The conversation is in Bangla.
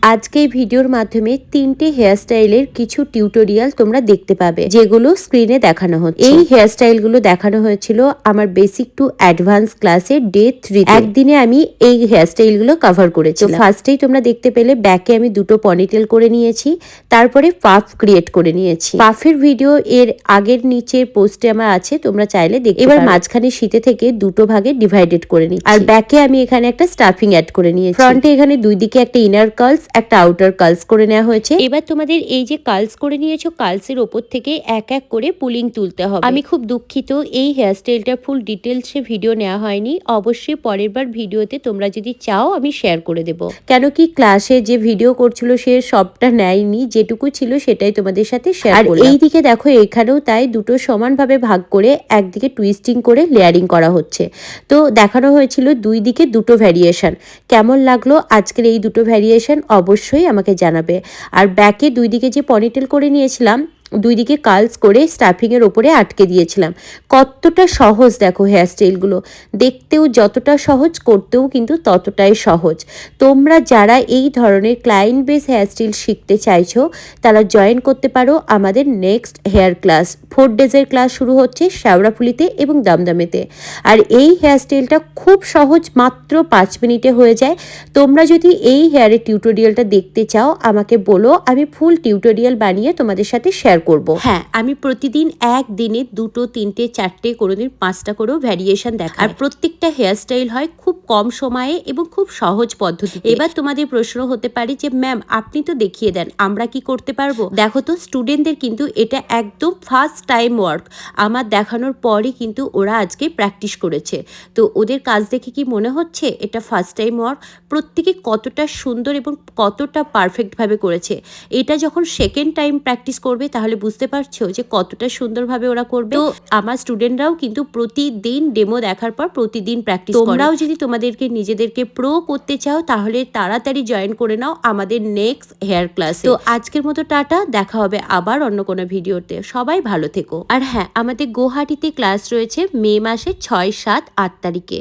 আজকে এই ভিডিওর মাধ্যমে 3টে হেয়ারস্টাইলের কিছু টিউটোরিয়াল তোমরা দেখতে পাবে, যেগুলো স্ক্রিনে দেখানো হচ্ছে। এই হেয়ারস্টাইলগুলো দেখানো হয়েছিল আমার বেসিক টু অ্যাডভান্স ক্লাসের ডে 3। একদিনে আমি এই হেয়ারস্টাইলগুলো কভার করেছি। ফার্স্টেই তোমরা দেখতে পেলে ব্যাকে আমি দুটো পনিটেল করে নিয়েছি, তারপরে পাফ ক্রিয়েট করে নিয়েছি। পাফের ভিডিও এর আগের নিচের পোস্টে আমার আছে, তোমরা চাইলে দেখতে পারো। এবার মাঝখানে শীতে থেকে দুটো ভাগে ডিভাইডেড করে নিচ্ছি। আর ব্যাকে আমি এখানে একটা স্টাফিং অ্যাড করে নিয়েছি। ফ্রন্টে এখানে দুই দিকে একটা ইনার কার্লস, একটা আউটার কার্লস করে নেওয়া হয়েছে। এবার তোমাদের এই যে কার্লস করে নিয়েছো, কার্লসের ওপর থেকে এক এক করে পুলিং তুলতে হবে। আমি খুব দুঃখিত, এই হেয়ারস্টাইলটা ফুল ডিটেলসে ভিডিও নেওয়া হয়নি। অবশ্যই পরের বার ভিডিওতে তোমরা যদি চাও আমি শেয়ার করে দেব, কেন কি ক্লাসে যে ভিডিও করছিল সে সবটা নেয়নি, যেটুকু ছিল সেটাই তোমাদের সাথে শেয়ার করলাম। আর এইদিকে দেখো এখানেও তাই দুটো সমানভাবে ভাগ করে একদিকে টুইস্টিং করে লেয়ারিং করা হচ্ছে। তো দেখানো হয়েছিল দুই দিকে দুটো ভ্যারিয়েশন। কেমন লাগলো আজকের এই দুটো ভ্যারিয়েশন অবশ্যই আমাকে জানাবে। আর ব্যাকে দুই দিকে যে পনিটেল করে নিয়েছিলাম, দুই দিকে কার্লস করে স্টাফিংয়ের ওপরে আটকে দিয়েছিলাম। কতটা সহজ দেখো হেয়ারস্টাইলগুলো, দেখতেও যতটা সহজ, করতেও কিন্তু ততটাই সহজ। তোমরা যারা এই ধরনের ক্লায়েন্ট বেস হেয়ারস্টাইল শিখতে চাইছো তারা জয়েন করতে পারো আমাদের নেক্সট হেয়ার ক্লাস। 4 ডেজের ক্লাস শুরু হচ্ছে শেওড়াফুলিতে এবং দমদমেতে। আর এই হেয়ারস্টাইলটা খুব সহজ, মাত্র 5 মিনিটে হয়ে যায়। তোমরা যদি এই হেয়ারের টিউটোরিয়ালটা দেখতে চাও আমাকে বলো, আমি ফুল টিউটোরিয়াল বানিয়ে তোমাদের সাথে শেয়ার করব। হ্যাঁ, আমি প্রতিদিন একদিনে 2, 3, 4 কোনোদিন 5টা করেও ভ্যারিয়েশন দেখাই। আর প্রত্যেকটা হেয়ারস্টাইল হয় খুব কম সময়ে এবং খুব সহজ পদ্ধতি। এবার তোমাদের প্রশ্ন হতে পারে যে ম্যাম আপনি তো দেখিয়ে দেন, আমরা কি করতে পারবো? দেখো তো, স্টুডেন্টদের কিন্তু এটা একদম ফার্স্ট টাইম ওয়ার্ক। আমার দেখানোর পরই কিন্তু ওরা আজকে প্র্যাকটিস করেছে। তো ওদের কাজ দেখে কি মনে হচ্ছে এটা ফার্স্ট টাইম ওয়ার্ক? প্রত্যেকে কতটা সুন্দর এবং কতটা পারফেক্টভাবে করেছে। এটা যখন সেকেন্ড টাইম প্র্যাকটিস করবে তাহলে বুঝতে পারছো যে কতটা সুন্দরভাবে ওরা করবে। তো আমার স্টুডেন্টরাও কিন্তু প্রতিদিন ডেমো দেখার পর প্রতিদিন প্র্যাকটিস করে। তোমরাও যদি তোমাদেরকে নিজেদেরকে প্রো করতে চাও তাহলে তাড়াতাড়ি জয়েন করে নাও আমাদের নেক্সট হেয়ার ক্লাসে। তো আজকের মতো টাটা, দেখা হবে আবার অন্য কোনো ভিডিওতে। সবাই ভালো থেকো। আর হ্যাঁ, আমাদের গুয়াহাটিতে ক্লাস রয়েছে মে মাসের 6, 7, 8 তারিখে।